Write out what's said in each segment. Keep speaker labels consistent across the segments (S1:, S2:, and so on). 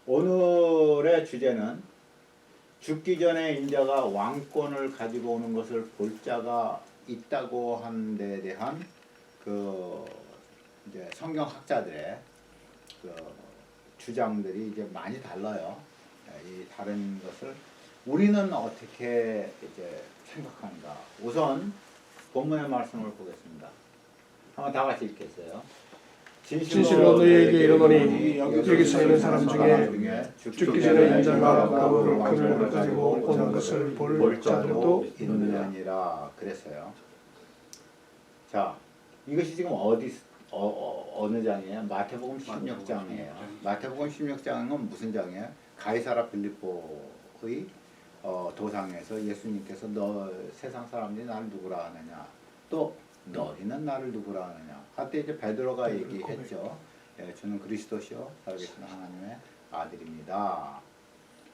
S1: 오늘의 주제는 죽기 전에 인자가 왕권을 가지고 오는 것을 볼 자가 있다고 하는 데 대한 그 이제 성경학자들의 그 주장들이 이제 많이 달라요. 이 다른 것을 우리는 어떻게 이제 생각하는가. 우선 본문의 말씀을 보겠습니다. 한번 다 같이 읽겠어요.
S2: 진실로 너희에게 이르노니 여기 서 있는 사람 중에 죽기 전에 인자가 그 왕권을 가지고 오는 것을 볼 자들도
S1: 있느니라 그랬어요. 자, 이것이 지금 어느 장이에요? 마태복음 16장이에요. 마태복음 16장은 무슨 장이에요? 가이사라 빌립보의 도상에서 예수님께서 너 세상 사람들이 나를 누구라 하느냐, 또 너희는 나를 누구라 하느냐. 그때 이제 베드로가 얘기했죠. 예, 저는 그리스도시요 살아계신 하나님의 아들입니다.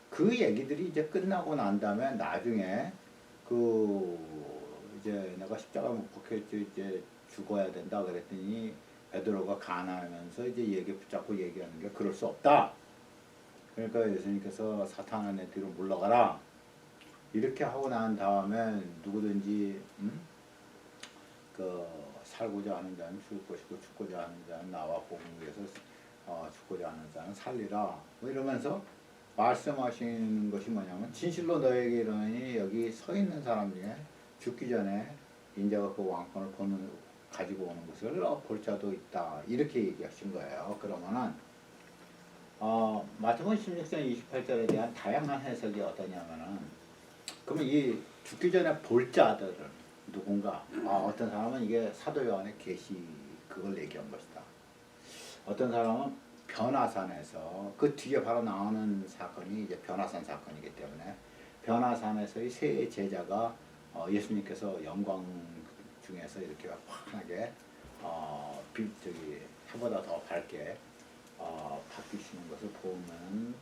S1: 그 얘기들이 이제 끝나고 난 다음에 나중에 이제 내가 십자가 못 박혀서 이제 죽어야 된다 그랬더니 베드로가 간하면서 이제 얘기 붙잡고 얘기하는 게 그럴 수 없다. 그러니까 예수님께서 사탄아 내 뒤로 물러가라. 이렇게 하고 난 다음에 누구든지 살고자 하는 자는 죽을 것이고 죽고자 하는 자는 나와 복음을 위해서 죽고자 하는 자는 살리라. 뭐 이러면서 말씀하시는 것이 뭐냐면 진실로 너에게 이르노니 여기 서 있는 사람 중에 죽기 전에 인자가 그 왕권을 가지고 오는 것을 볼 자도 있다. 이렇게 얘기하신 거예요. 그러면은 마태복음 16장 28절에 대한 다양한 해석이 어떠냐면은 그러면 이 죽기 전에 볼 자들은 누군가? 어떤 사람은 이게 사도 요한의 계시 그걸 얘기한 것이다. 어떤 사람은 변화산에서 그 뒤에 바로 나오는 사건이 이제 변화산 사건이기 때문에 변화산에서의 세 제자가 예수님께서 영광 중에서 이렇게 환하게 해보다 더 밝게 바뀌시는 것을 보면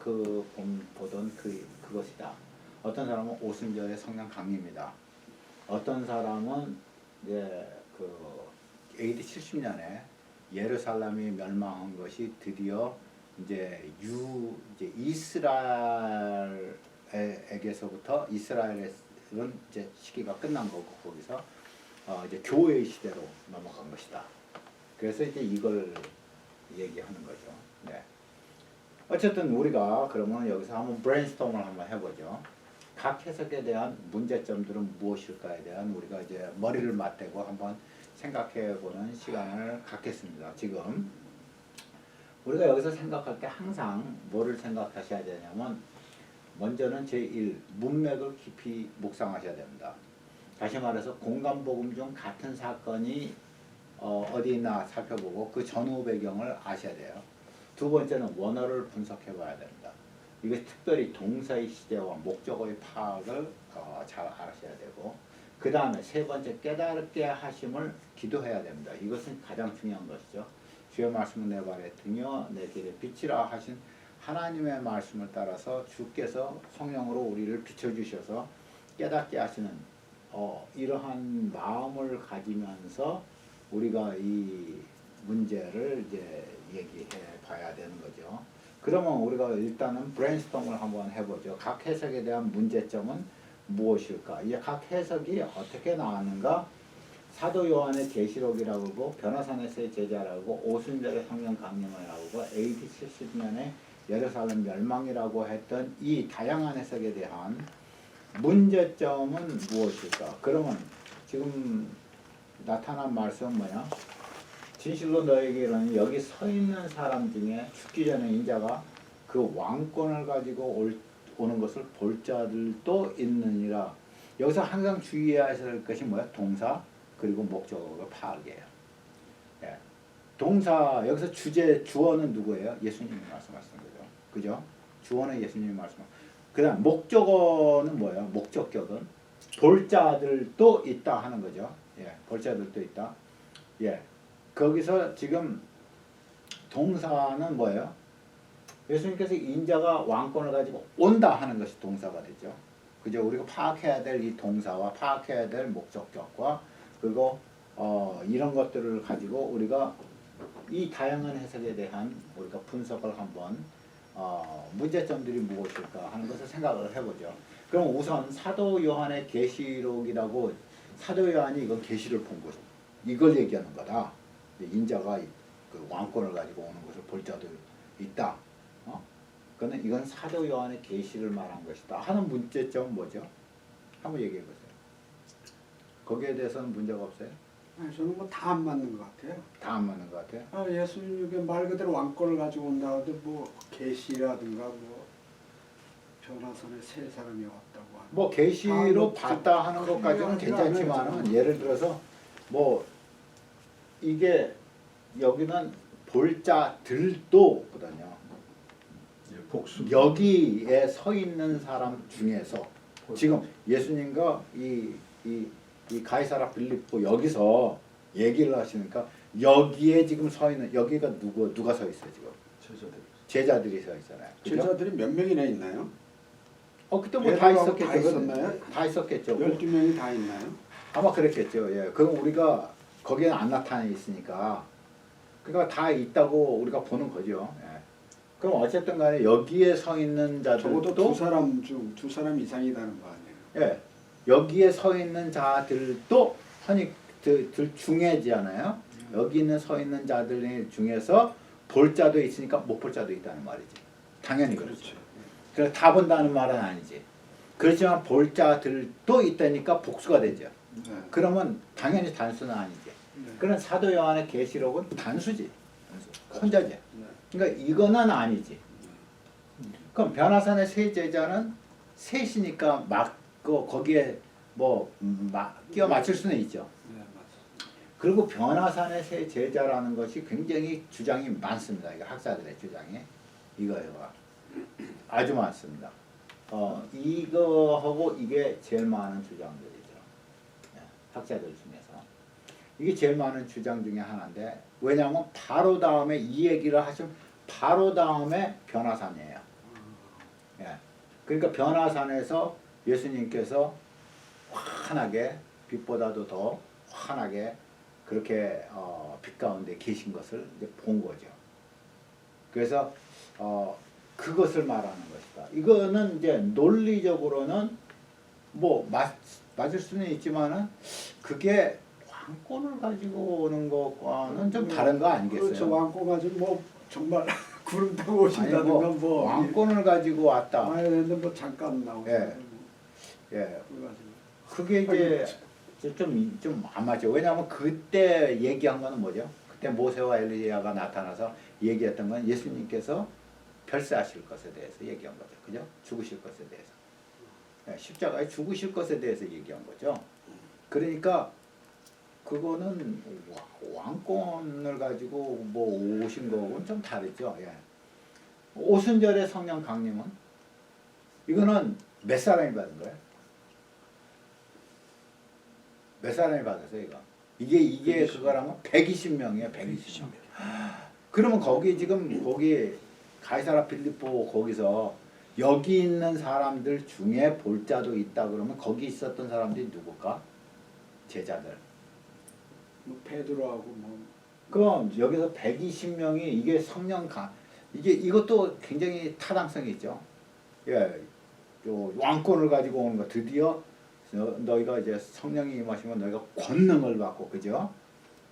S1: 보던 그것이다. 어떤 사람은 오순절의 성령 강림이다. 어떤 사람은 이제 AD 70년에 예루살렘이 멸망한 것이 드디어 이제 이스라엘에게서부터 이스라엘은 이제 시기가 끝난 거고 거기서 이제 교회의 시대로 넘어간 것이다. 그래서 이제 이걸 얘기하는 거죠. 네. 어쨌든 우리가 그러면 여기서 한번 브레인스토밍을 한번 해보죠. 각 해석에 대한 문제점들은 무엇일까에 대한 우리가 이제 머리를 맞대고 한번 생각해보는 시간을 갖겠습니다. 지금 우리가 여기서 생각할 때 항상 뭐를 생각하셔야 되냐면 먼저는 제1 문맥을 깊이 묵상하셔야 됩니다. 다시 말해서 공간복음 중 같은 사건이 어디 있나 살펴보고 그 전후 배경을 아셔야 돼요. 두 번째는 원어를 분석해 봐야 됩니다. 이게 특별히 동사의 시제와 목적어의 파악을 잘 아셔야 되고 그 다음에 세 번째 깨닫게 하심을 기도해야 됩니다. 이것은 가장 중요한 것이죠. 주의 말씀은 내 발에 등이요 내 길에 빛이라 하신 하나님의 말씀을 따라서 주께서 성령으로 우리를 비춰주셔서 깨닫게 하시는 이러한 마음을 가지면서 우리가 이 문제를 이제 얘기해 봐야 되는 거죠. 그러면 우리가 일단은 브레인스토밍을 한번 해보죠. 각 해석에 대한 문제점은 무엇일까? 이 각 해석이 어떻게 나왔는가? 사도 요한의 계시록이라고 하고 변화산에서의 제자라고 오순절의 성령 강림이라고 하고 AD 70년에 예루살렘 멸망이라고 했던 이 다양한 해석에 대한 문제점은 무엇일까? 그러면 지금 나타난 말씀은 뭐냐? 진실로 너에게 이르노니 여기 서 있는 사람 중에 죽기 전에 인자가 그 왕권을 가지고 오는 것을 볼 자들도 있느니라. 여기서 항상 주의해야 할 것이 뭐야? 동사 그리고 목적어가 파악이에요. 예. 동사 여기서 주어는 누구예요? 예수님이 말씀하시는 거죠. 그죠? 주어는 예수님이 말씀하시는. 그다음 목적어는 뭐예요? 목적격은 볼 자들도 있다 하는 거죠. 예. 볼 자들도 있다. 예. 거기서 지금 동사는 뭐예요? 예수님께서 인자가 왕권을 가지고 온다 하는 것이 동사가 되죠. 그죠? 우리가 파악해야 될 이 동사와 파악해야 될 목적격과 그리고 이런 것들을 가지고 우리가 이 다양한 해석에 대한 우리가 분석을 한번 문제점들이 무엇일까 하는 것을 생각을 해보죠. 그럼 우선 사도 요한의 계시록이라고 사도 요한이 이건 계시를 본 것, 이걸 얘기하는 거다. 인자가 그 왕권을 가지고 오는 것을 볼 자도 있다. 그는 이건 사도 요한의 계시를 말한 것이다 하는 문제점 뭐죠? 한번 얘기해 보세요. 거기에 대해서는 문제가 없어요?
S3: 아니, 저는 뭐 다 안 맞는 것 같아요.
S1: 다 안 맞는 것 같아요?
S3: 예수님이 말 그대로 왕권을 가지고 온다고 해도 뭐 계시라든가 뭐 변화선에 세 사람이 왔다고 하는
S1: 뭐 계시로
S3: 뭐
S1: 봤다 하는 것까지는 괜찮지만은 예를 들어서 뭐 이게 여기는 볼자들도 보다요.
S4: 복수.
S1: 여기에 서 있는 사람 중에서 지금 예수님과 이 가이사라 빌립보 여기서 얘기를 하시니까 여기에 지금 서 있는 여기가 누가 서 있어요 지금? 제자들이 서 있잖아요. 그죠?
S3: 제자들이 몇 명이나 있나요?
S1: 그때 뭐 다
S3: 베드로하고
S1: 있었겠죠.
S3: 다 있었나요?
S1: 다 있었겠죠.
S3: 12명이 다 있나요?
S1: 아마 그랬겠죠. 예. 그럼 우리가 거기에는 안 나타나 있으니까 그러니까 다 있다고 우리가 보는 거죠. 예. 그럼 어쨌든 간에 여기에 서 있는
S3: 적어도
S1: 자들도
S3: 두 사람 이상이라는 거 아니에요?
S1: 예. 여기에 서 있는 자들도 들 중에잖아요. 여기 있는 서 있는 자들 중에서 볼 자도 있으니까 못 볼 자도 있다는 말이지. 당연히 그렇죠. 그래서 다 본다는 말은 아니지. 그렇지만 볼 자들도 있다니까 복수가 되죠.
S3: 네.
S1: 그러면 당연히 단수는 아니지.
S3: 네.
S1: 그런 사도 요한의 계시록은 단수지. 혼자지.
S3: 네.
S1: 그러니까 이거는 아니지. 그럼 변화산의 세 제자는 셋이니까 막 거기에 뭐 끼워 맞출 수는 있죠.
S3: 네, 맞습니다.
S1: 그리고 변화산의 세 제자라는 것이 굉장히 주장이 많습니다. 이거 학자들의 주장이 이거요. 아주 많습니다. 이거하고 이게 제일 많은 주장들이죠. 학자들 중에서 이게 제일 많은 주장 중에 하나인데 왜냐하면 바로 다음에 이 얘기를 하시면 바로 다음에 변화산이에요. 예. 그러니까 변화산에서 예수님께서 환하게 빛보다도 더 환하게 그렇게 빛 가운데 계신 것을 이제 본 거죠. 그래서 그것을 말하는 것이다. 이거는 이제 논리적으로는 뭐 맞을 수는 있지만은 그게 왕권을 가지고 오는 것과는 좀 다른 거 아니겠어요?
S3: 그렇죠. 왕권 가지고 뭐 정말 구름 타고 오신다든가
S1: 아니,
S3: 뭐
S1: 왕권을 가지고 왔다.
S3: 근데 뭐 잠깐 나오고
S1: 예. 예.
S3: 그래가지고
S1: 그게 이제 좀 안 맞죠. 왜냐하면 그때 얘기한 거는 뭐죠? 그때 모세와 엘리야가 나타나서 얘기했던 건 예수님께서 별세하실 것에 대해서 얘기한 거죠. 그죠? 죽으실 것에 대해서. 예, 십자가에 죽으실 것에 대해서 얘기한 거죠. 그러니까 그거는 왕권을 가지고 뭐 오신 거하고는 좀 다르죠. 예. 오순절의 성령 강림은 이거는 몇 사람이 받은 거예요? 몇 사람이 받았어요, 이거? 이게 그거라면 120명이에요, 120명. 그러면 거기 지금 거기 가이사라 필리포 거기서 여기 있는 사람들 중에 볼 자도 있다 그러면 거기 있었던 사람들이 누굴까? 제자들.
S3: 뭐 베드로하고 뭐
S1: 그럼 여기서 120명이 이게 이것도 굉장히 타당성이 있죠. 예, 왕권을 가지고 오는 거 드디어 너희가 이제 성령이 임하시면 너희가 권능을 받고 그죠?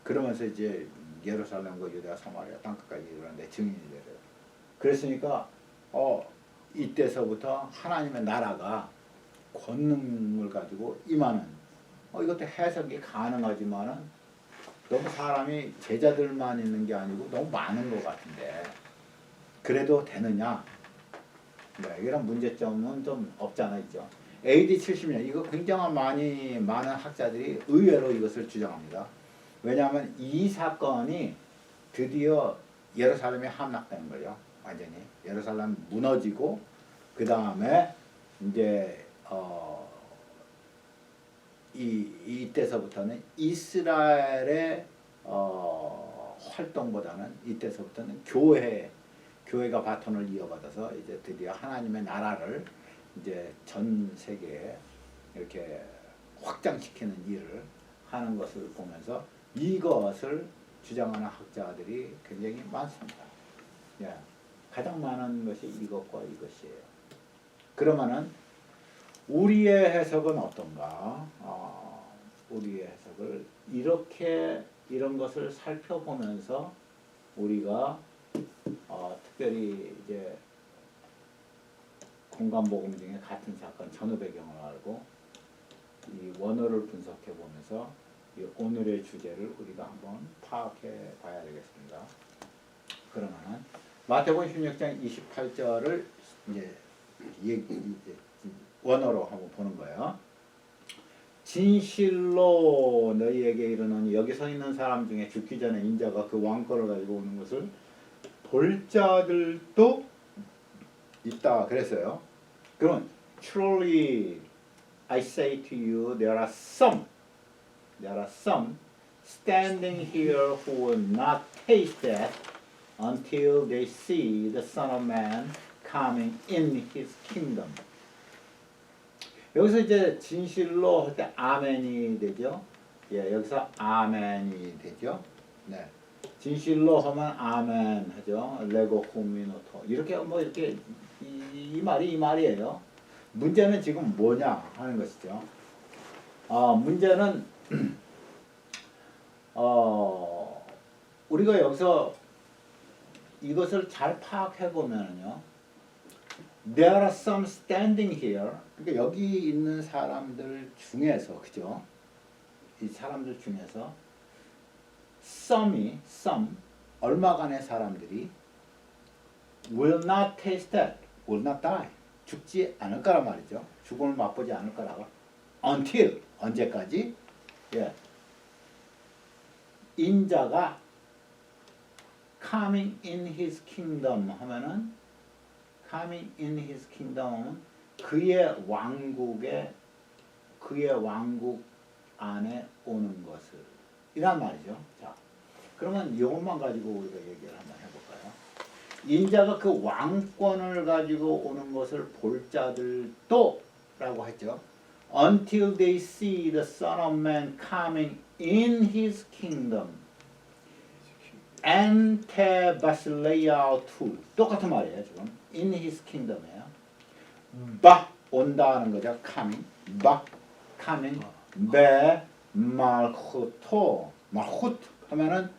S1: 그러면서 이제 예루살렘과 유대와 사마리아 땅끝까지 이르는데 증인이 되래요. 그랬으니까 이때서부터 하나님의 나라가 권능을 가지고 임하는 이것도 해석이 가능하지만은 너무 사람이 제자들만 있는 게 아니고 너무 많은 것 같은데 그래도 되느냐? 네, 이런 문제점은 좀 없잖아 있죠. AD 70년 이거 굉장히 많은 학자들이 의외로 이것을 주장합니다. 왜냐하면 이 사건이 드디어 예루살렘이 함락되는 거예요. 완전히 예루살렘 무너지고 그 다음에 이제 이때서부터는 이스라엘의 활동보다는 이때서부터는 교회가 바톤을 이어받아서 이제 드디어 하나님의 나라를 이제 전 세계에 이렇게 확장시키는 일을 하는 것을 보면서 이것을 주장하는 학자들이 굉장히 많습니다. 예. 가장 많은 것이 이것과 이것이에요. 그러면은 우리의 해석은 어떤가? 우리의 해석을 이렇게 이런 것을 살펴보면서 우리가 특별히 이제 공간복음 중에 같은 사건 전후 배경을 알고 이 원어를 분석해 보면서 이 오늘의 주제를 우리가 한번 파악해 봐야 되겠습니다. 그러면은 마태복음 16장 28절을 이제 원어로 한번 보는 거예요. 진실로 너희에게 이르노니 여기 서 있는 사람 중에 죽기 전에 인자가 그 왕권을 가지고 오는 것을 볼 자들도 있다 그랬어요. 그럼 truly I say to you there are some standing here who will not taste death until they see the Son of Man coming in his kingdom. 여기서 이제 진실로 할 때 아멘이 되죠. 예, 여기서 아멘이 되죠. 네. 진실로 하면 아멘 하죠. 레고 호미노토. 이렇게 뭐 이렇게 이 말이 이 말이에요. 문제는 지금 뭐냐 하는 것이죠. 문제는 우리가 여기서 이것을 잘 파악해 보면요. There are some standing here. 그러니까 여기 있는 사람들 중에서 그죠? 이 사람들 중에서 some 얼마간의 사람들이 will not taste death, will not die. 죽지 않을 거란 말이죠. 죽음을 맛보지 않을 거라고. Until 언제까지? 예. 인자가 coming in his kingdom 하면은 coming in his kingdom은 그의 왕국 안에 오는 것을 이란 말이죠. 자, 그러면 이것만 가지고 우리가 얘기를 한번 해볼까요? 인자가 그 왕권을 가지고 오는 것을 볼 자들도 라고 했죠. Until they see the Son of Man coming in his kingdom. ante basileia tu 똑같은 말이에요 지금. In his kingdom이에요. 바 온다는 거죠. coming. 바 coming. 베 말후토. 말후트 하면은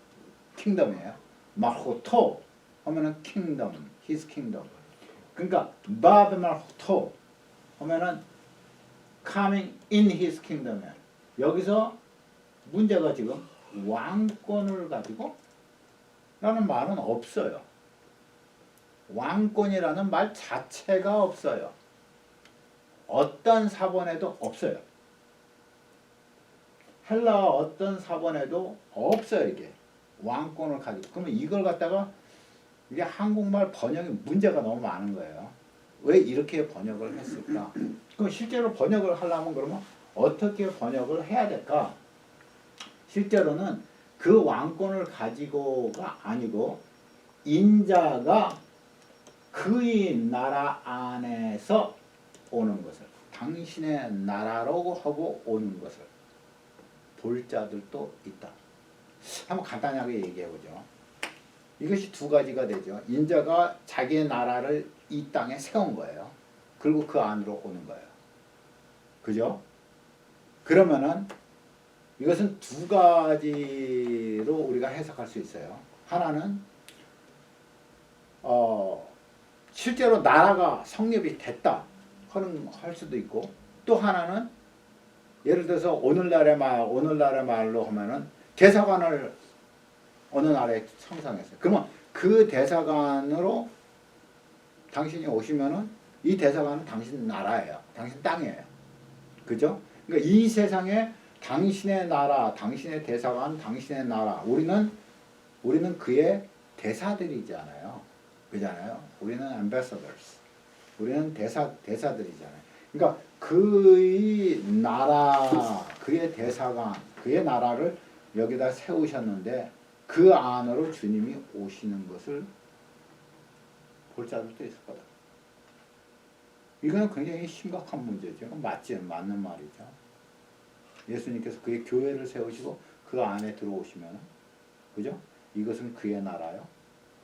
S1: 킹덤이에요. 말후토 하면은 킹덤. his kingdom. 그러니까 바 베 말후토 하면은 coming in his kingdom이에요. 여기서 문제가 지금 왕권을 가지고 라는 말은 없어요. 왕권이라는 말 자체가 없어요. 어떤 사본에도 없어요. 헬라 어떤 사본에도 없어요. 이게 왕권을 가지고. 그러면 이걸 갖다가 이게 한국말 번역에 문제가 너무 많은 거예요. 왜 이렇게 번역을 했을까? 그럼 실제로 번역을 하려면 그러면 어떻게 번역을 해야 될까? 실제로는 그 왕권을 가지고가 아니고 인자가 그의 나라 안에서 오는 것을 당신의 나라로 하고 오는 것을 볼 자들도 있다. 한번 간단하게 얘기해보죠. 이것이 두 가지가 되죠. 인자가 자기의 나라를 이 땅에 세운 거예요. 그리고 그 안으로 오는 거예요. 그죠? 그러면은 이것은 두 가지로 우리가 해석할 수 있어요. 하나는 실제로 나라가 성립이 됐다 할 수도 있고, 또 하나는 예를 들어서 오늘날의 말로 하면은 대사관을 어느 나라에 상상했어요. 그러면 그 대사관으로 당신이 오시면은 이 대사관은 당신 나라예요. 당신 땅이에요. 그죠? 그러니까 이 세상에 당신의 나라, 당신의 대사관, 당신의 나라. 우리는 그의 대사들이잖아요. 그잖아요. 우리는 ambassadors. 우리는 대사들이잖아요. 그러니까 그의 나라, 그의 대사관, 그의 나라를 여기다 세우셨는데 그 안으로 주님이 오시는 것을 볼 자들도 있을 거다. 이거는 굉장히 심각한 문제죠. 맞는 말이죠. 예수님께서 그의 교회를 세우시고 그 안에 들어오시면, 그죠? 이것은 그의 나라요.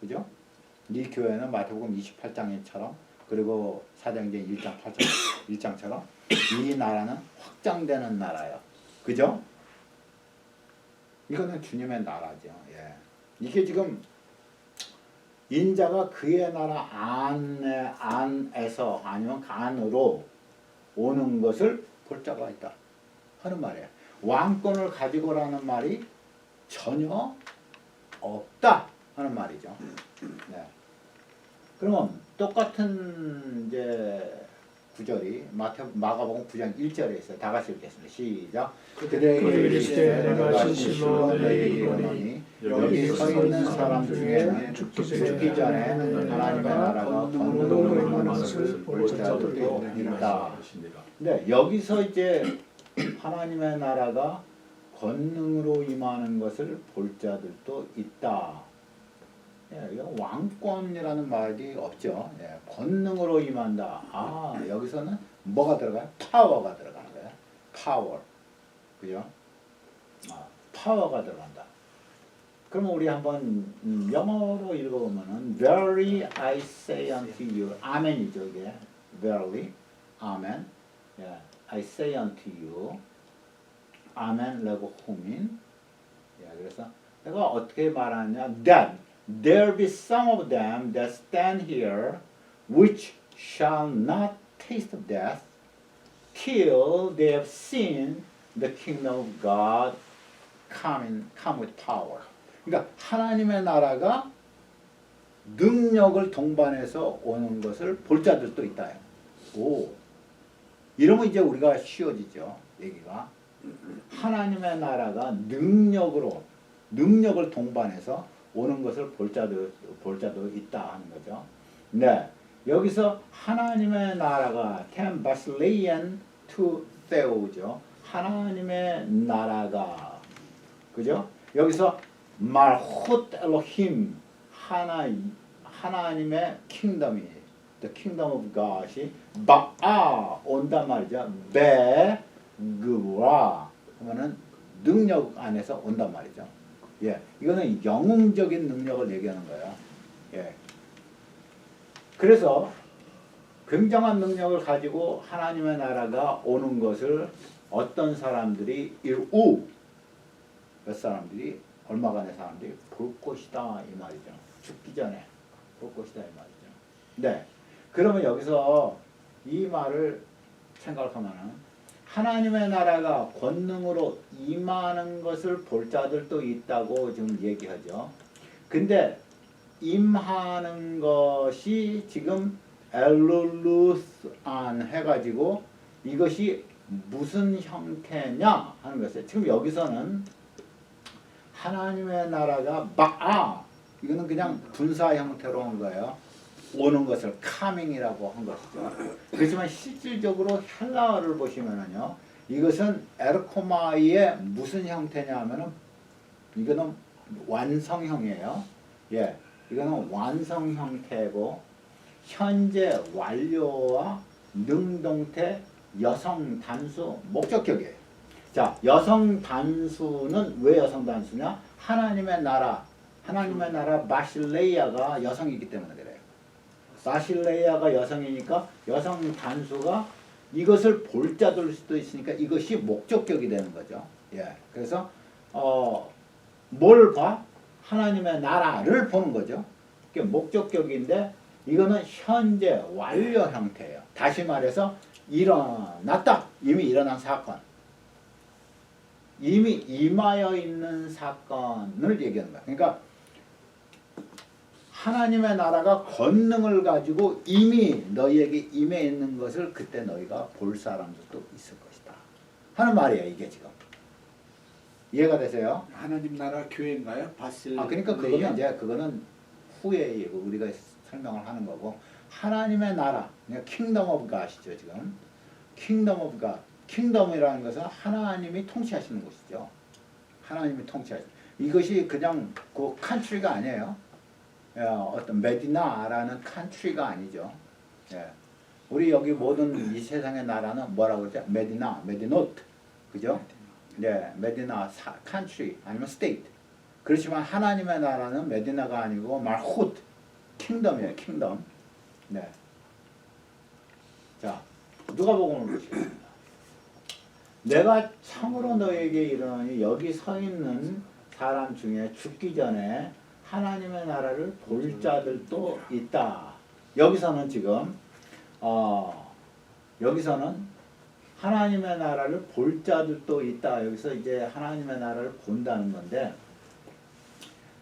S1: 그죠? 네 교회는 마태복음 28장처럼 그리고 사도행전 1장 8장 1장처럼 이 나라는 확장되는 나라예요. 그죠? 이거는 주님의 나라죠. 예. 이게 지금 인자가 그의 나라 안에서 아니면 그 안으로 오는 것을 볼 자가 있다 하는 말이에요. 왕권을 가지고라는 말이 전혀 없다 하는 말이죠. 네. 그러면 똑같은 이제 구절이 마가복음 9장 1절에 있어요. 다 같이 읽겠습니다. 시작.
S2: 그들에게 이르시되 내가 진실로 너희에게 이르노니
S1: 여기 서 있는 사람 중에 죽기 전에 하나님의 나라가 권능으로 임하는 것을 볼 자들도 있다. 네, 여기서 이제 하나님의 나라가 권능으로 임하는 것을 볼 자들도 있다. 예, 이거 왕권이라는 말이 없죠. 예, 권능으로 임한다. 아, 여기서는 뭐가 들어가요? 파워가 들어가는 거예요. 파워. 그죠? 아, 파워가 들어간다. 그러면 우리 한번 영어로 읽어보면은 Verily I say unto you. 아멘이죠, 이게. Verily. 아멘. 예, I say unto you. 아멘 라고 호민. 예, 그래서 내가 어떻게 말하냐? That there be some of them that stand here which shall not taste of death till they have seen the kingdom of God come with power. 그러니까 하나님의 나라가 능력을 동반해서 오는 것을 볼 자들도 있다. 오, 이러면 이제 우리가 쉬워지죠. 얘기가 하나님의 나라가 능력을 동반해서 오는 것을 볼 자도 있다 하는 거죠. 네, 여기서 하나님의 나라가 템 바실레이안 투 테오죠. 하나님의 나라가 그죠? 여기서 말훗 엘로힘 하나님의 킹덤이 the kingdom of God이 바아 온단 말이죠. 베그라 하면은 능력 안에서 온단 말이죠. 예, 이거는 영웅적인 능력을 얘기하는 거예요. 예. 그래서 굉장한 능력을 가지고 하나님의 나라가 오는 것을 어떤 사람들이 몇 사람들이 얼마간의 사람들이 볼 것이다 이 말이죠. 죽기 전에 볼 것이다 이 말이죠. 네. 그러면 여기서 이 말을 생각하면은 하나님의 나라가 권능으로 임하는 것을 볼 자들도 있다고 지금 얘기하죠. 근데 임하는 것이 지금 엘룰루스안 해가지고 이것이 무슨 형태냐 하는 것이에요. 지금 여기서는 하나님의 나라가 이거는 그냥 분사 형태로 온 거예요. 오는 것을 카밍이라고 한 것이죠. 그렇지만 실질적으로 헬라어를 보시면은요, 이것은 에르코마이의 무슨 형태냐 하면은 이거는 완성형이에요. 예, 이거는 완성 형태고 현재 완료와 능동태 여성 단수 목적격이에요. 자, 여성 단수는 왜 여성 단수냐? 하나님의 나라 마실레이아가 여성이기 때문에 그래요. 마실레이아가 여성이니까 여성 단수가 이것을 볼 자들 수도 있으니까 이것이 목적격이 되는 거죠. 예, 그래서 뭘 봐? 하나님의 나라를 보는 거죠. 그게 목적격인데 이거는 현재 완료 형태예요. 다시 말해서 일어났다. 이미 일어난 사건. 이미 임하여 있는 사건을 얘기하는 거야. 그러니까 하나님의 나라가 권능을 가지고 이미 너희에게 임해 있는 것을 그때 너희가 볼 사람들도 있을 것이다 하는 말이에요. 이게 지금 이해가 되세요?
S3: 하나님 나라 교회인가요?
S1: 그러니까 그거는 후에 우리가 설명을 하는 거고 하나님의 나라, 그러니까 킹덤 오브 갓이죠. 지금 킹덤 오브 갓, 킹덤이라는 것은 하나님이 통치하시는 것이죠. 하나님이 통치하시는 이것이 그냥 그 컨트리가 아니에요. 어떤 메디나라는 컨트리가 아니죠. 예. 우리 여기 모든 이 세상의 나라는 뭐라고 그러죠? 메디노트, 그죠? 네, 메디나 컨트리 아니면 스테이트. 그렇지만 하나님의 나라는 메디나가 아니고 말훗, 킹덤이에요. 킹덤. 네. 자, 누가복음을 보시겠습니다. 내가 참으로 너에게 이르노니 여기 서 있는 사람 중에 죽기 전에 하나님의 나라를 볼 자들도 있다. 여기서는 지금 여기서는 하나님의 나라를 볼 자들도 있다. 여기서 이제 하나님의 나라를 본다는 건데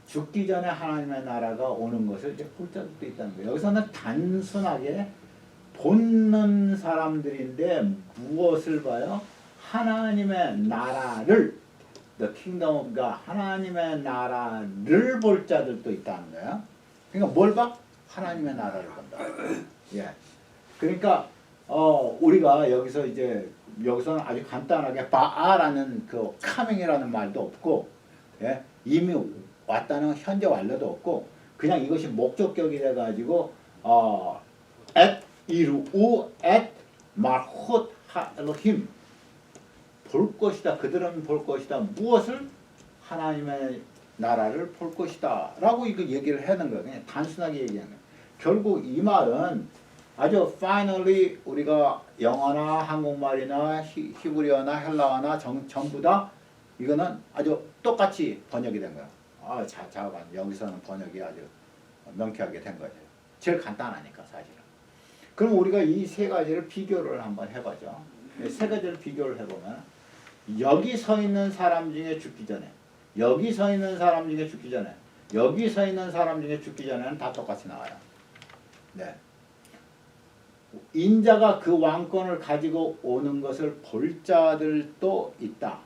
S1: 죽기 전에 하나님의 나라가 오는 것을 이제 볼 자들도 있다는 거예요. 여기서는 단순하게 보는 사람들인데 무엇을 봐요? 하나님의 나라를 The Kingdom of God, 하나님의 나라를 볼 자들도 있다는 거예요. 그러니까 뭘 봐? 하나님의 나라를 본다. 예. 그러니까 우리가 여기서 이제 여기서는 아주 간단하게 바아라는 그 카밍이라는 말도 없고, 예? 이미 왔다는 현재 완료도 없고, 그냥 이것이 목적격이 돼가지고 at 이루우 at 말훗 하엘로힘 볼 것이다. 그들은 볼 것이다. 무엇을? 하나님의 나라를 볼 것이다. 라고 이거 얘기를 하는 거예요. 그냥 단순하게 얘기하는 거예요. 결국 이 말은 아주 finally 우리가 영어나 한국말이나 히브리어나 헬라어나 전부 다 이거는 아주 똑같이 번역이 된 거예요. 잠깐 여기서는 번역이 아주 명쾌하게 된 거죠. 제일 간단하니까 사실은. 그럼 우리가 이 세 가지를 비교를 한번 해보죠. 세 가지를 비교를 해보면 여기 서 있는 사람 중에 죽기 전에, 여기 서 있는 사람 중에 죽기 전에, 여기 서 있는 사람 중에 죽기 전에는 다 똑같이 나와요. 네. 인자가 그 왕권을 가지고 오는 것을 볼 자들도 있다.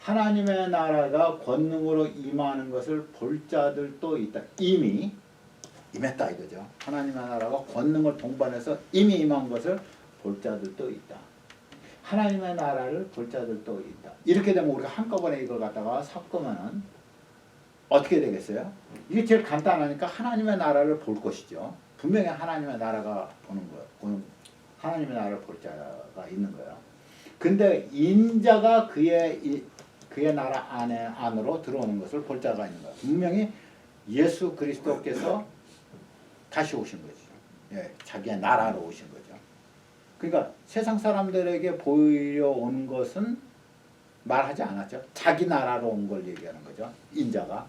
S1: 하나님의 나라가 권능으로 임하는 것을 볼 자들도 있다. 이미 임했다 이거죠. 하나님의 나라가 권능을 동반해서 이미 임한 것을 볼 자들도 있다. 하나님의 나라를 볼 자들도 있다. 이렇게 되면 우리가 한꺼번에 이걸 갖다가 섞으면은 어떻게 되겠어요? 이게 제일 간단하니까 하나님의 나라를 볼 것이죠. 분명히 하나님의 나라가 보는 거예요. 하나님의 나라를 볼 자가 있는 거예요. 근데 인자가 그의 나라 안으로 들어오는 것을 볼 자가 있는 거예요. 분명히 예수 그리스도께서 다시 오신 거죠. 예, 자기의 나라로 오신 거죠. 그러니까 세상 사람들에게 보이려 온 것은 말하지 않았죠. 자기 나라로 온 걸 얘기하는 거죠. 인자가.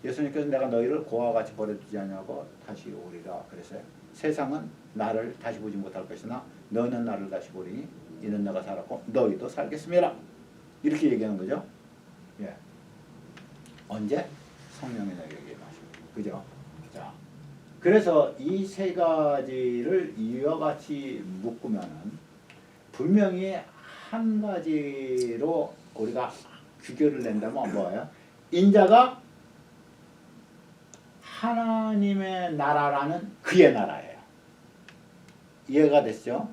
S1: 예수님께서 내가 너희를 고아와 같이 버려두지 않냐고 다시 오리라 그랬어요. 세상은 나를 다시 보지 못할 것이나 너는 나를 다시 보리니 이는 내가 살았고 너희도 살겠습니다. 이렇게 얘기하는 거죠. 예. 언제? 성령이 너희에게 임하시고. 그죠? 자, 그래서 이 세 가지를 이와 같이 묶으면은 분명히 한 가지로 우리가 규결을 낸다면 뭐예요? 인자가 하나님의 나라라는 그의 나라예요. 이해가 됐죠?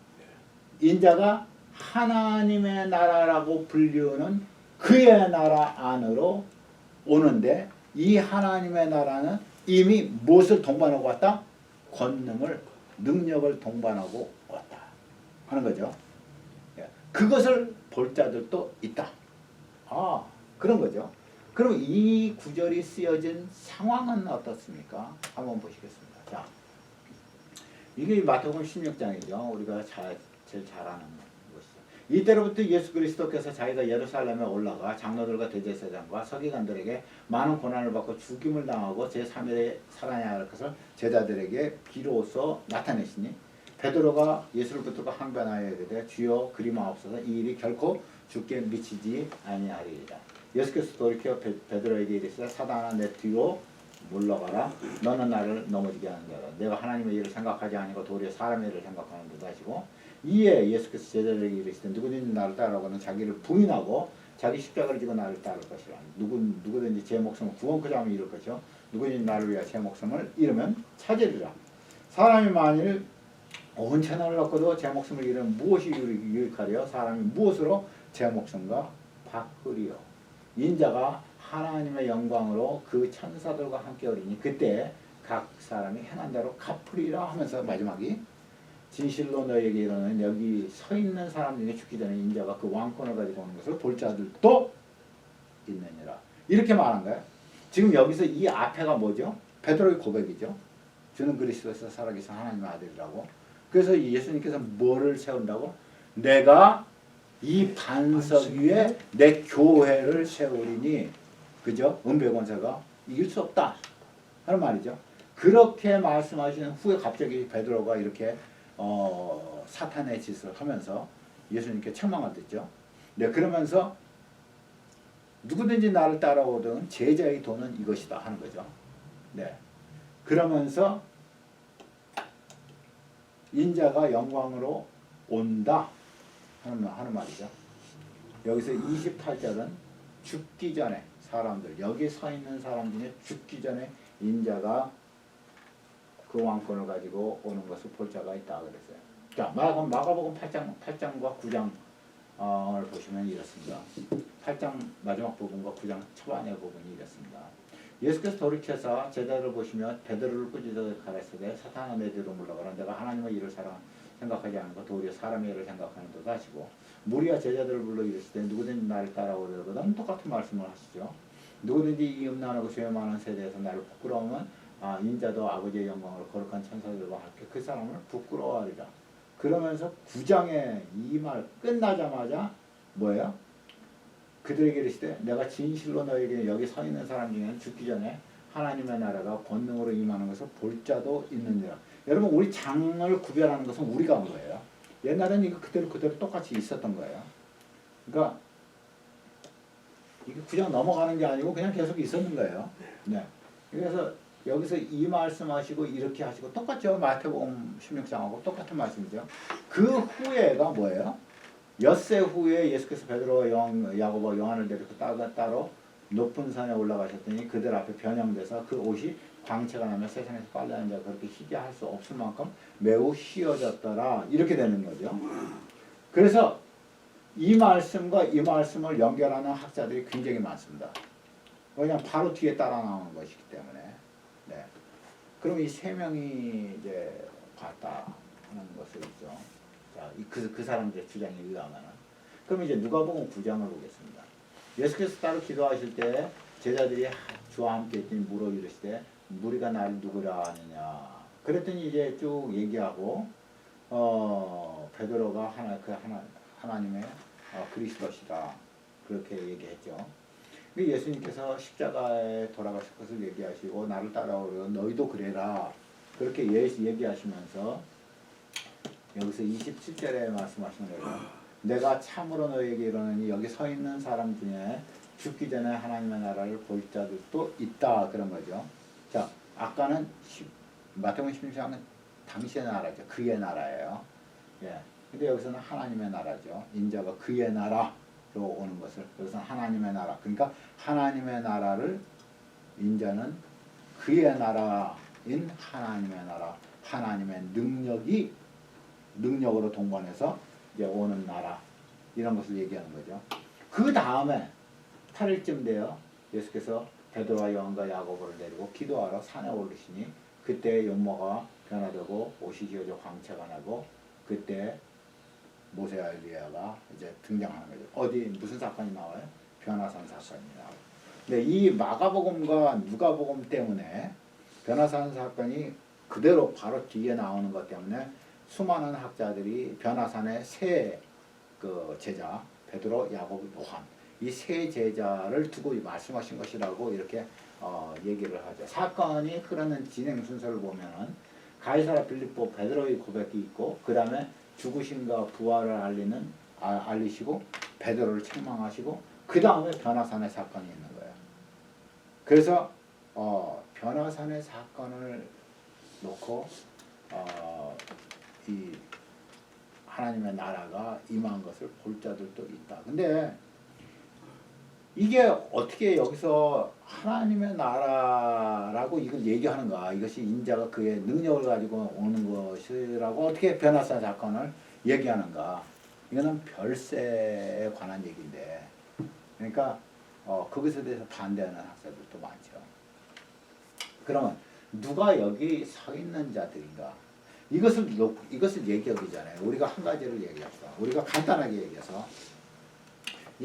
S1: 인자가 하나님의 나라라고 불리우는 그의 나라 안으로 오는데 이 하나님의 나라는 이미 무엇을 동반하고 왔다? 권능을, 능력을 동반하고 왔다 하는 거죠. 그것을 볼 자들도 있다. 그런 거죠. 그럼 이 구절이 쓰여진 상황은 어떻습니까? 한번 보시겠습니다. 자, 이게 마태복음 16장이죠. 우리가 제일 잘 아는 것이죠. 이때로부터 예수 그리스도께서 자기가 예루살렘에 올라가 장로들과 대제사장과 서기관들에게 많은 고난을 받고 죽임을 당하고 제3일에 살아나야 할 것을 제자들에게 비로소 나타내시니 베드로가 예수를 붙들고 항변하여 이르되 주여 그리 마옵소서 이 일이 결코 주께 미치지 아니하리이다. 예수께서 돌이켜 베드로에게 이르시되 사단아 내 뒤로 물러가라. 너는 나를 넘어지게 하는 자라. 내가 하나님의 일을 생각하지 아니고 도리어 사람의 일을 생각하는 듯 하시고 이에 예수께서 제자들에게 이르시되 누구든지 나를 따르거든 자기를 부인하고 자기 십자가를 지고 나를 따를 것이라. 누구든지 제 목숨을 구원코자 하면 이룰 것이요 누구든지 나를 위하여 제 목숨을 잃으면 찾으리라. 사람이 만일 온 천하를 얻고도 제 목숨을 잃으면 무엇이 유익하리요? 사람이 무엇으로 제 목숨과 바꾸리요? 인자가 하나님의 영광으로 그 천사들과 함께 오리니 그때 각 사람이 행한 대로 갚으리라 하면서 마지막이 진실로 너에게 이르노니 여기 서 있는 사람 중에 죽기 전에 인자가 그 왕권을 가지고 오는 것을 볼 자들도 있느니라. 이렇게 말한 거예요. 지금 여기서 이 앞에가 뭐죠? 베드로의 고백이죠. 주는 그리스도에서 살아계신 하나님의 아들이라고. 그래서 예수님께서 뭐를 세운다고? 내가 이 반석 위에 내 교회를 세우리니, 그죠? 은배권세가 이길 수 없다 하는 말이죠. 그렇게 말씀하시는 후에 갑자기 베드로가 이렇게 사탄의 짓을 하면서 예수님께 책망을 듣죠. 네, 그러면서 누구든지 나를 따라오든 제자의 도는 이것이다 하는 거죠. 네, 그러면서 인자가 영광으로 온다 하는 말이죠. 여기서 28절은 죽기 전에 사람들, 여기 서 있는 사람 중에 죽기 전에 인자가 그 왕권을 가지고 오는 것을 볼 자가 있다 그랬어요. 자, 마가복음 8장과 9장을 보시면 이렇습니다. 8장 마지막 부분과 9장 초반의 부분이 이렇습니다. 예수께서 돌이켜서 제자들을 보시며 베드로를 꾸짖어 가라사대 사탄아 내 뒤로 물러가라. 내가 하나님의 일을 생각하지 않은 것 도리어 사람의 일을 생각하는 도다 하시고, 무리가 제자들을 불러 이르시되 누구든지 나를 따라오려거든 똑같은 말씀을 하시죠. 누구든지 이 음란하고 죄 많은 세대에서 나를 부끄러우면 인자도 아버지의 영광으로 거룩한 천사들과 함께 그 사람을 부끄러워하리라. 그러면서 9장의 이 말 끝나자마자 뭐예요? 그들에게 이르시되 내가 진실로 너에게 여기 서 있는 사람 중에는 죽기 전에 하나님의 나라가 권능으로 임하는 것을 볼 자도 있느니라. 여러분, 우리 장을 구별하는 것은 우리가 한 거예요. 옛날에는 이거 그대로 똑같이 있었던 거예요. 그러니까 이게 9장 넘어가는 게 아니고 그냥 계속 있었는 거예요. 네. 그래서 여기서 이 말씀하시고 이렇게 하시고 똑같죠. 마태복음 16장하고 똑같은 말씀이죠. 그 후에가 뭐예요? 엿새 후에 예수께서 베드로와 야고보와 요한을 데리고 따로 높은 산에 올라가셨더니 그들 앞에 변형돼서 그 옷이 광채가 나며 세상에서 빨래하는 자가 그렇게 희게 할 수 없을 만큼 매우 희어졌더라. 이렇게 되는 거죠. 그래서 이 말씀과 이 말씀을 연결하는 학자들이 굉장히 많습니다. 왜냐하면 바로 뒤에 따라 나오는 것이기 때문에. 네. 그럼 이 세 명이 이제 봤다 하는 것을 있죠. 자, 그 사람들의 주장에 의하면은. 그럼 이제 누가복음 9장을 보겠습니다. 예수께서 따로 기도하실 때 제자들이 주와 함께 있더니 물어 이르시되 무리가 나를 누구라 하느냐. 그랬더니 이제 쭉 얘기하고 베드로가 하나님의 그리스도시다 그렇게 얘기했죠. 예수님께서 십자가에 돌아가실 것을 얘기하시고 나를 따라오려 너희도 그래라 그렇게 얘기하시면서 여기서 27절에 말씀하시는 거예요. 내가 참으로 너희에게 이르노니 여기 서 있는 사람 중에 죽기 전에 하나님의 나라를 볼 자들도 있다 그런 거죠. 자, 아까는 마태복음 16장은 당시의 나라죠. 그의 나라예요. 예. 근데 여기서는 하나님의 나라죠. 인자가 그의 나라로 오는 것을 여기서는 하나님의 나라. 그러니까 하나님의 나라를 인자는 그의 나라인 하나님의 나라, 하나님의 능력으로 동반해서 이제 오는 나라 이런 것을 얘기하는 거죠. 그 다음에 8일쯤 돼요. 예수께서 베드로와 요한과 야고보를 데리고 기도하러 산에 오르시니 그때 연모가 변화되고 옷이 지어져 광채가 나고 그때 모세와 엘리야가 이제 등장하는 거죠. 어디 무슨 사건이 나와요? 변화산 사건이 나와요. 근데 이 마가복음과 누가복음 때문에 변화산 사건이 그대로 바로 뒤에 나오는 것 때문에 수많은 학자들이 변화산의 세 제자 베드로, 야고보, 요한 이 세 제자를 두고 말씀하신 것이라고 이렇게 얘기를 하죠. 사건이 흐르는 진행 순서를 보면은 가이사라 빌립보 베드로의 고백이 있고 그 다음에 죽으심과 부활을 알리시고 베드로를 책망하시고 그 다음에 변화산의 사건이 있는 거예요. 그래서 변화산의 사건을 놓고 이 하나님의 나라가 임한 것을 볼 자들도 있다. 근데 이게 어떻게 여기서 하나님의 나라라고 이걸 얘기하는가? 이것이 인자가 그의 능력을 가지고 오는 것이라고 어떻게 변화산 사건을 얘기하는가? 이거는 별세에 관한 얘기인데, 그러니까 그것에 대해서 반대하는 학자들도 많죠. 그러면 누가 여기 서 있는 자들인가? 이것을 얘기하기 전에 우리가 한 가지를 얘기합시다. 우리가 간단하게 얘기해서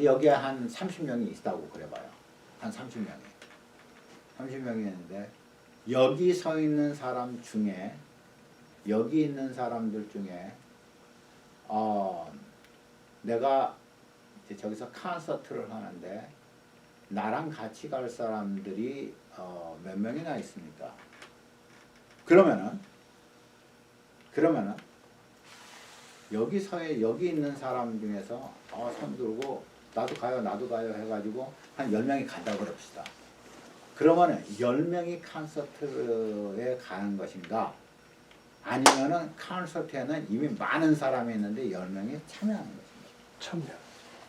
S1: 여기에 한 30명이 있다고 그래봐요. 한 30명이 있는데 여기 서 있는 사람 중에 여기 있는 사람들 중에 내가 이제 저기서 콘서트를 하는데 나랑 같이 갈 사람들이 몇 명이나 있습니까? 그러면은 여기 있는 사람 중에서 손 들고 나도 가요 해가지고 한 10명이 간다고 그럽시다. 그러면은 10명이 콘서트에 가는 것인가? 아니면은 콘서트에는 이미 많은 사람이 있는데 10명이 참여하는 것인가?
S2: 참여.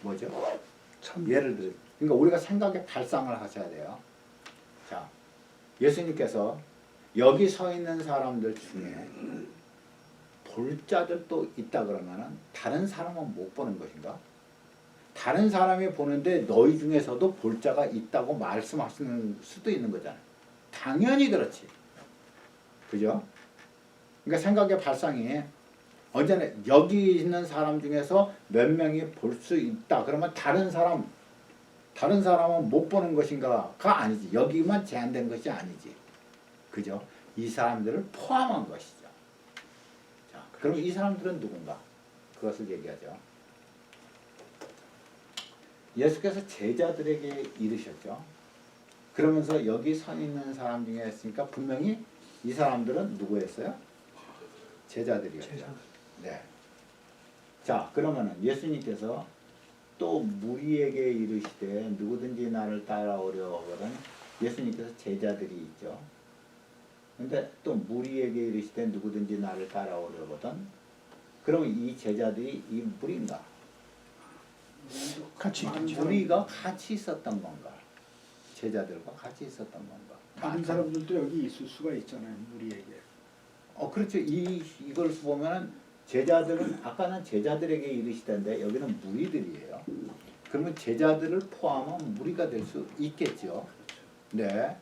S1: 뭐죠?
S2: 참여.
S1: 예를 들어, 그러니까 우리가 생각의 발상을 하셔야 돼요. 자, 예수님께서 여기 서 있는 사람들 중에 볼 자들도 있다 그러면은 다른 사람은 못 보는 것인가? 다른 사람이 보는데 너희 중에서도 볼 자가 있다고 말씀하시는 수도 있는 거잖아요. 당연히 그렇지. 그죠? 그러니까 생각의 발상이 언제나 여기 있는 사람 중에서 몇 명이 볼 수 있다. 그러면 다른 사람은 못 보는 것인가가 아니지. 여기만 제한된 것이 아니지. 그죠? 이 사람들을 포함한 것이죠. 자, 그럼 이 사람들은 누군가? 그것을 얘기하죠. 예수께서 제자들에게 이르셨죠. 그러면서 여기 서 있는 사람 중에 있으니까 분명히 이 사람들은 누구였어요? 제자들이었죠. 네. 자, 그러면은 예수님께서 또 무리에게 이르시되 누구든지 나를 따라오려 하거든. 예수님께서 제자들이 있죠. 근데 또 무리에게 이르시되 누구든지 나를 따라오려 하거든. 그러면 이 제자들이 이 무리인가?
S2: 같이 있겠죠.
S1: 무리가 같이 있었던 건가? 제자들과 같이 있었던 건가?
S3: 다른 사람들도 여기 있을 수가 있잖아요. 무리에게.
S1: 그렇죠. 이걸 보면은 제자들은 아까는 제자들에게 이르시던데 여기는 무리들이에요. 그러면 제자들을 포함한 무리가 될 수 있겠죠. 네.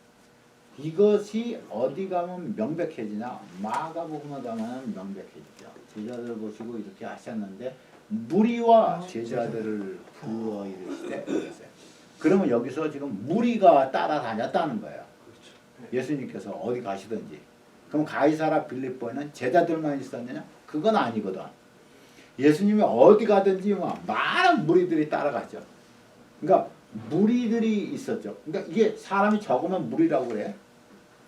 S1: 이것이 어디 가면 명백해지냐? 마가복음에 가면 명백해지죠. 제자들 보시고 이렇게 하셨는데 무리와 제자들을 부어 이르시되 그랬어요. 그러면 여기서 지금 무리가 따라다녔다는 거예요. 예수님께서 어디 가시든지. 그럼 가이사라 빌립보에는 제자들만 있었느냐? 그건 아니거든. 예수님이 어디 가든지 많은 무리들이 따라갔죠. 그러니까 무리들이 있었죠. 그러니까 이게 사람이 적으면 무리라고 그래?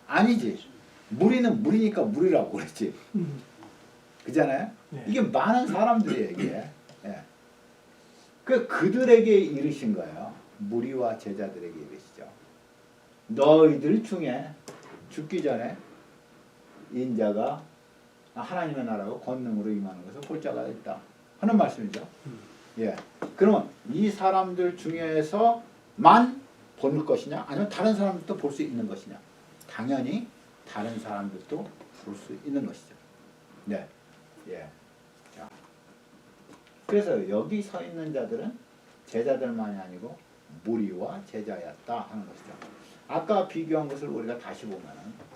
S1: 아니지. 무리는 무리니까 무리라고 그랬지. 그잖아요?
S2: 네.
S1: 이게 많은 사람들이에요, 이게. 예. 그들에게 이르신 거예요. 무리와 제자들에게 이르시죠. 너희들 중에 죽기 전에 인자가 하나님의 나라로 권능으로 임하는 것을 볼 자가 있다 하는 말씀이죠. 예. 그러면 이 사람들 중에서만 볼 것이냐, 아니면 다른 사람들도 볼 수 있는 것이냐? 당연히 다른 사람들도 볼 수 있는 것이죠. 네. 예. 자. 그래서 여기 서 있는 자들은 제자들만이 아니고 무리와 제자였다 하는 것이죠. 아까 비교한 것을 우리가 다시 보면은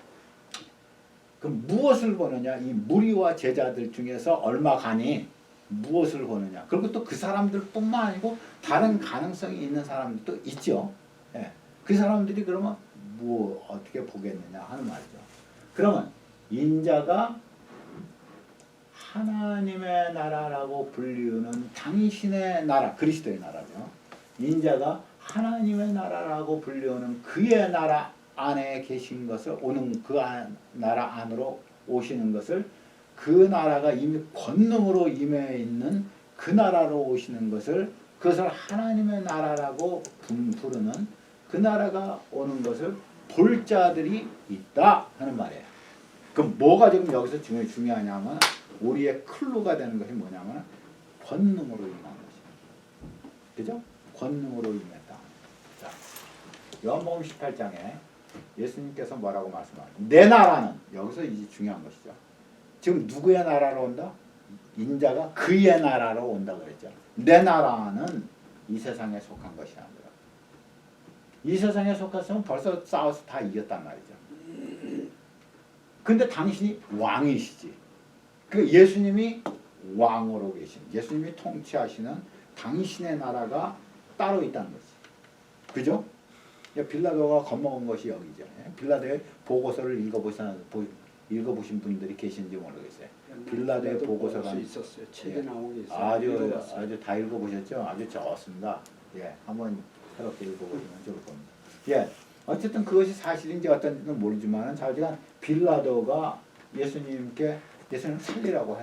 S1: 그럼 무엇을 보느냐? 이 무리와 제자들 중에서 얼마 가니 무엇을 보느냐? 그리고 또 그 사람들뿐만 아니고 다른 가능성이 있는 사람들도 있죠. 예. 그 사람들이 그러면 뭐 어떻게 보겠느냐 하는 말이죠. 그러면 인자가 하나님의 나라라고 불리우는 당신의 나라, 그리스도의 나라죠. 인자가 하나님의 나라라고 불리우는 그의 나라 안에 계신 것을 나라 안으로 오시는 것을 그 나라가 이미 권능으로 임해 있는 그 나라로 오시는 것을 그것을 하나님의 나라라고 부르는 그 나라가 오는 것을 볼 자들이 있다 하는 말이에요. 그럼 뭐가 지금 여기서 중요하냐면 우리의 클루가 되는 것이 뭐냐면 권능으로 임한 것이에요. 그죠? 권능으로 임했다. 자, 요한복음 18장에 예수님께서 뭐라고 말씀하세요? 내 나라는 여기서 이제 중요한 것이죠. 지금 누구의 나라로 온다? 인자가 그의 나라로 온다 그랬죠. 내 나라는 이 세상에 속한 것이 아니라 이 세상에 속했으면 벌써 싸워서 다 이겼단 말이죠. 근데 당신이 왕이시지. 그 예수님이 왕으로 계신, 예수님이 통치하시는 당신의 나라가 따로 있다는 거지. 그죠? 빌라도가 겁먹은 것이 여기죠. 빌라도의 보고서를 읽어보신 분들이 계신지 모르겠어요. 빌라도의 보고서가
S3: 있었어요. 책에 나온 게 있어요.
S1: 아주 다 읽어보셨죠? 아주 좋습니다. 예, 한번 새롭게 읽어보시면 좋을 겁니다. 예, 어쨌든 그것이 사실인지 어떤지는 모르지만 자기가 빌라도가 예수님을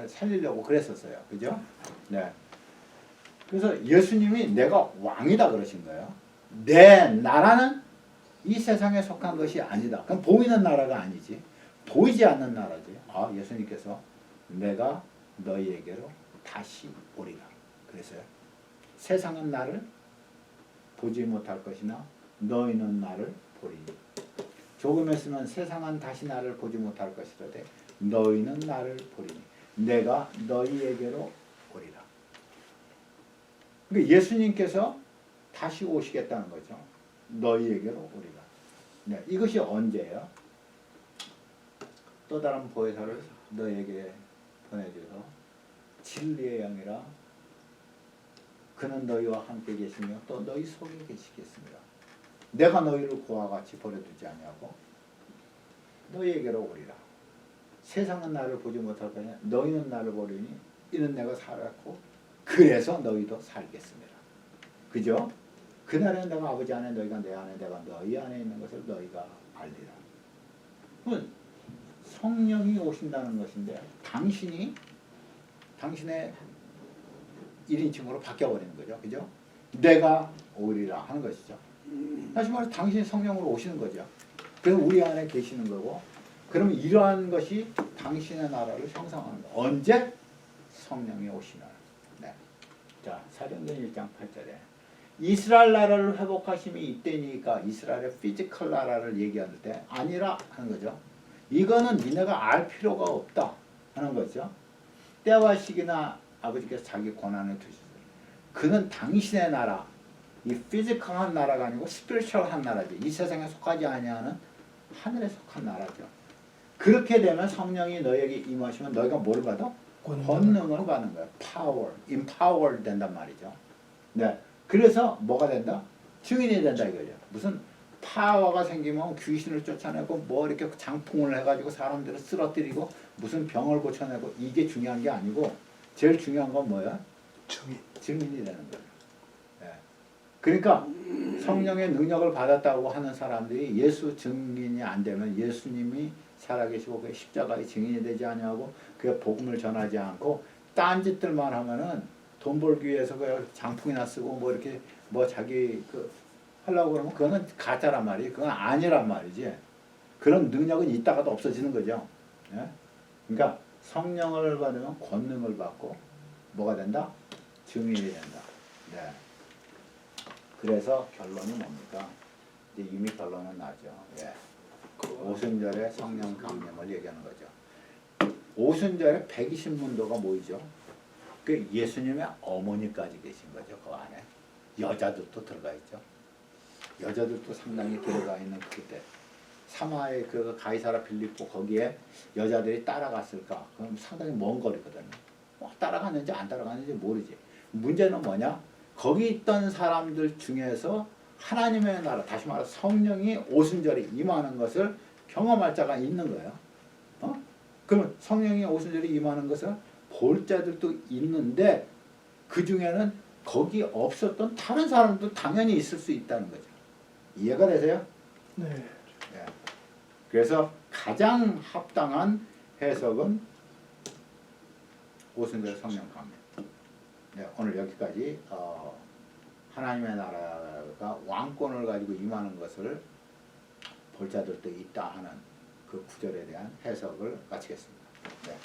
S1: 살리려고 그랬었어요. 그죠? 네. 그래서 예수님이 내가 왕이다 그러신 거예요. 내 나라는 이 세상에 속한 것이 아니다. 그럼 보이는 나라가 아니지. 보이지 않는 나라지. 예수님께서 내가 너희에게로 다시 오리라. 그래서요. 세상은 나를 보지 못할 것이나 너희는 나를 보리니. 조금 있으면 세상은 다시 나를 보지 못할 것이라되 너희는 나를 보리니. 내가 너희에게로 오리라. 그러니까 예수님께서 다시 오시겠다는 거죠. 너희에게로 오리라. 네, 이것이 언제예요? 또 다른 보혜사를 너에게 보내주서 진리의 영이라 그는 너희와 함께 계시며 또 너희 속에 계시겠습니다. 내가 너희를 고와 같이 버려두지 아니하고 너희에게로 오리라. 세상은 나를 보지 못할 거냐 너희는 나를 보리니 이는 내가 살았고 그래서 너희도 살겠습니다. 그죠? 그날에는 내가 아버지 안에 너희가 내 안에 내가 너희 안에 있는 것을 너희가 알리라. 그러면 성령이 오신다는 것인데 당신의 1인칭으로 바뀌어버리는 거죠. 그죠? 내가 오리라 하는 것이죠. 다시 말해서 당신이 성령으로 오시는 거죠. 그래서 우리 안에 계시는 거고 그러면 이러한 것이 당신의 나라를 형성하는 거예요. 언제? 성령이 오시나. 네. 자, 사도행전 1장 8절에 이스라엘 나라를 회복하심이 이때니까 이스라엘의 피지컬 나라를 얘기할 때 아니라 하는 거죠. 이거는 니네가 알 필요가 없다 하는 거죠. 때와 시기나 아버지께서 자기 권한을 두셨어요. 그는 당신의 나라, 이 피지컬한 나라가 아니고 스피리추얼한 나라지. 이 세상에 속하지 아니하는 하늘에 속한 나라죠. 그렇게 되면 성령이 너에게 임하시면 너희가 뭘 받아? 권능을 받는 거야. power, empowered 된단 말이죠. 네. 그래서 뭐가 된다? 증인이 된다 이거죠. 무슨 파워가 생기면 귀신을 쫓아내고 뭐 이렇게 장풍을 해가지고 사람들을 쓰러뜨리고 무슨 병을 고쳐내고 이게 중요한 게 아니고 제일 중요한 건 뭐야? 증인이 되는 거예요. 네. 그러니까 성령의 능력을 받았다고 하는 사람들이 예수 증인이 안 되면 예수님이 살아계시고 그 십자가의 증인이 되지 않냐고 그 복음을 전하지 않고 딴짓들만 하면은 돈 벌기 위해서 그 장풍이나 쓰고 뭐 이렇게 뭐 자기 그 하려고 그러면 그거는 가짜란 말이에요. 그건 아니란 말이지. 그런 능력은 있다가도 없어지는 거죠. 예? 그러니까 성령을 받으면 권능을 받고 뭐가 된다? 증인이 된다. 네. 그래서 결론이 뭡니까? 이제 이미 결론은 나죠. 예. 오순절에 성령 강림을 얘기하는 거죠. 오순절에 120문도가 모이죠. 그 예수님의 어머니까지 계신 거죠. 그 안에 여자들도 들어가 있죠. 여자들도 상당히 들어가 있는 그때 사마의 그 가이사라 빌립보 거기에 여자들이 따라갔을까? 그럼 상당히 먼 거리거든요. 따라갔는지 안 따라갔는지 모르지. 문제는 뭐냐? 거기 있던 사람들 중에서 하나님의 나라, 다시 말해서 성령이 오순절에 임하는 것을 경험할 자가 있는 거예요. 그러면 성령이 오순절에 임하는 것을 볼 자들도 있는데 그 중에는 거기 없었던 다른 사람도 당연히 있을 수 있다는 거죠. 이해가 되세요?
S2: 네.
S1: 네. 그래서 가장 합당한 해석은 오순절 성령 강림. 네, 오늘 여기까지 하나님의 나라가 왕권을 가지고 임하는 것을 볼 자들도 있다 하는 그 구절에 대한 해석을 마치겠습니다. 네.